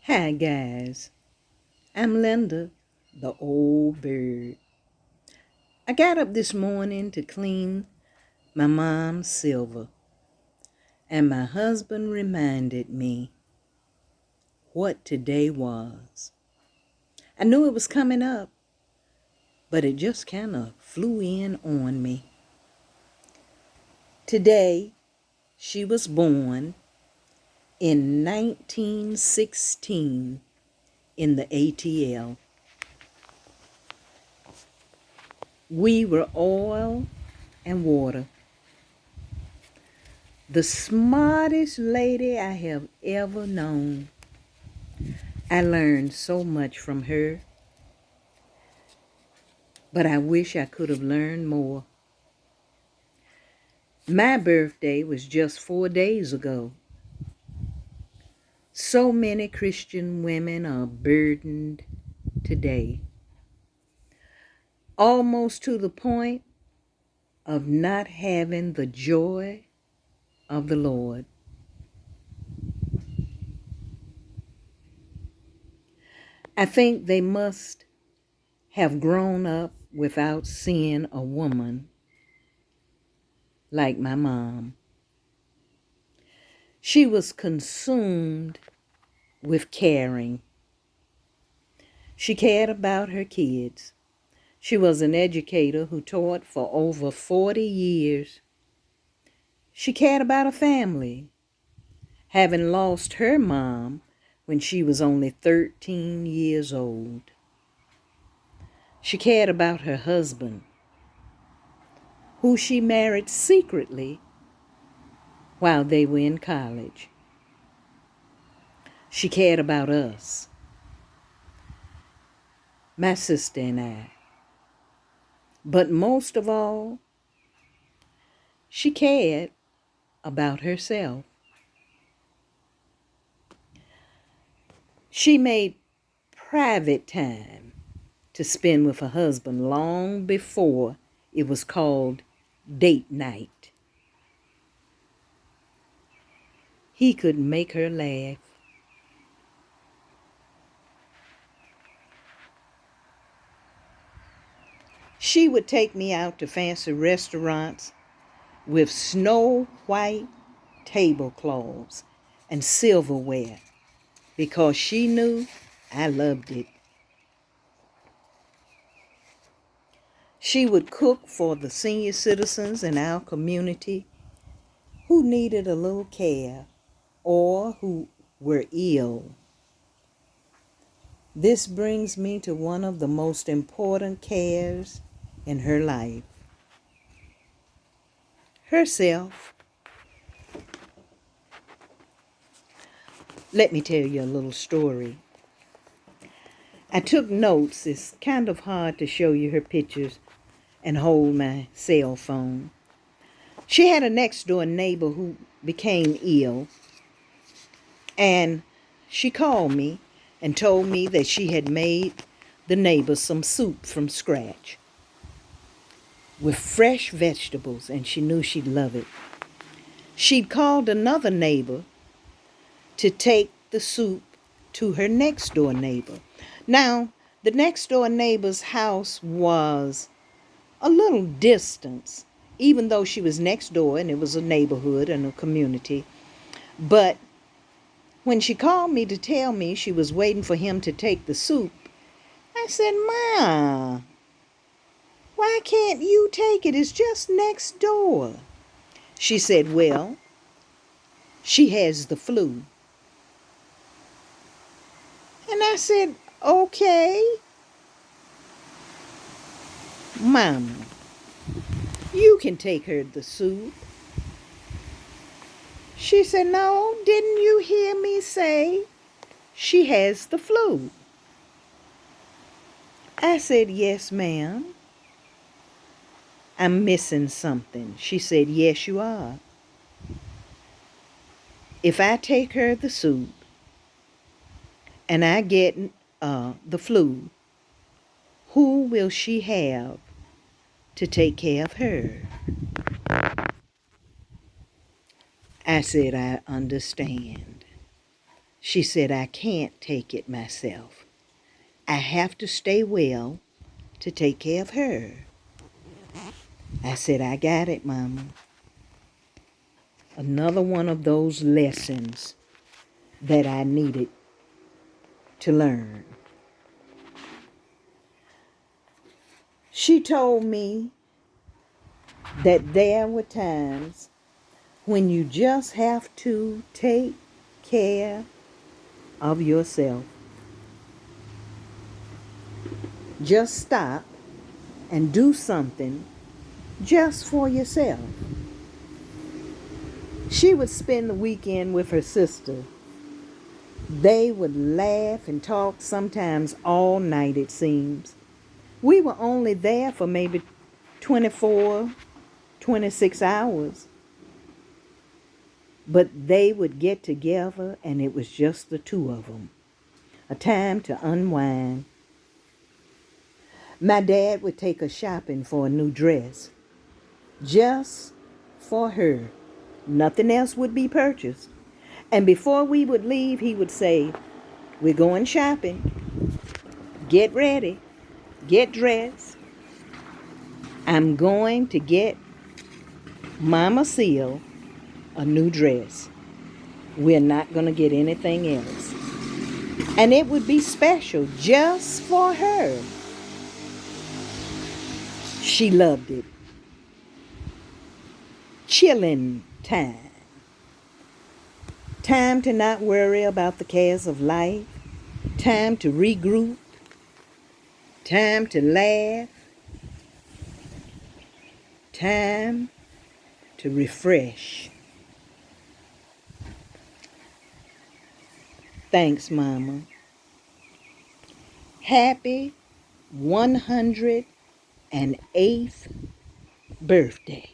Hi guys, I'm Linda, the old bird. I got up this morning to clean my mom's silver, and my husband reminded me what today was. I knew it was coming up, but it just kind of flew in on me. Today, she was born in 1916 in the ATL. We were oil and water. The smartest lady I have ever known. I learned so much from her, but I wish I could have learned more. My birthday was just 4 days ago. So many Christian women are burdened today, almost to the point of not having the joy of the Lord. I think they must have grown up without seeing a woman like my mom. She was consumed with caring. She cared about her kids. She was an educator who taught for over 40 years. She cared about her family, having lost her mom when she was only 13 years old. She cared about her husband, who she married secretly while they were in college. She cared about us, my sister and I. But most of all, she cared about herself. She made private time to spend with her husband long before it was called date night. He could make her laugh. She would take me out to fancy restaurants with snow white tablecloths and silverware because she knew I loved it. She would cook for the senior citizens in our community who needed a little care or who were ill. This brings me to one of the most important cares in her life. Herself. Let me tell you a little story. I took notes. It's kind of hard to show you her pictures and hold my cell phone. She had a next door neighbor who became ill, and she called me and told me that she had made the neighbor some soup from scratch with fresh vegetables, and she knew she'd love it. She'd called another neighbor to take the soup to her next door neighbor. Now, the next door neighbor's house was a little distance, even though she was next door and it was a neighborhood and a community. But when she called me to tell me she was waiting for him to take the soup, I said, "Ma, why can't you take it? It's just next door." She said, "Well, she has the flu." And I said, "Okay, Mama, you can take her the soup." She said, "No, didn't you hear me say she has the flu?" I said, "Yes, ma'am. I'm missing something." She said, "Yes, you are. If I take her the soup and I get the flu, who will she have to take care of her?" I said, "I understand." She said, I can't take it myself. I have to stay well to take care of her. I said, I got it, Mama. Another one of those lessons that I needed to learn. She told me that there were times when you just have to take care of yourself. Just stop and do something just for yourself. She would spend the weekend with her sister. They would laugh and talk sometimes all night, it seems. We were only there for maybe 24, 26 hours. But they would get together and it was just the two of them. A time to unwind. My dad would take her shopping for a new dress. Just for her. Nothing else would be purchased. And before we would leave, he would say, we're going shopping. Get ready. Get dressed. I'm going to get Mama Seal a new dress. We're not going to get anything else. And it would be special just for her. She loved it. Chilling time. Time to not worry about the cares of life. Time to regroup. Time to laugh. Time to refresh. Thanks, Mama. Happy 108th birthday.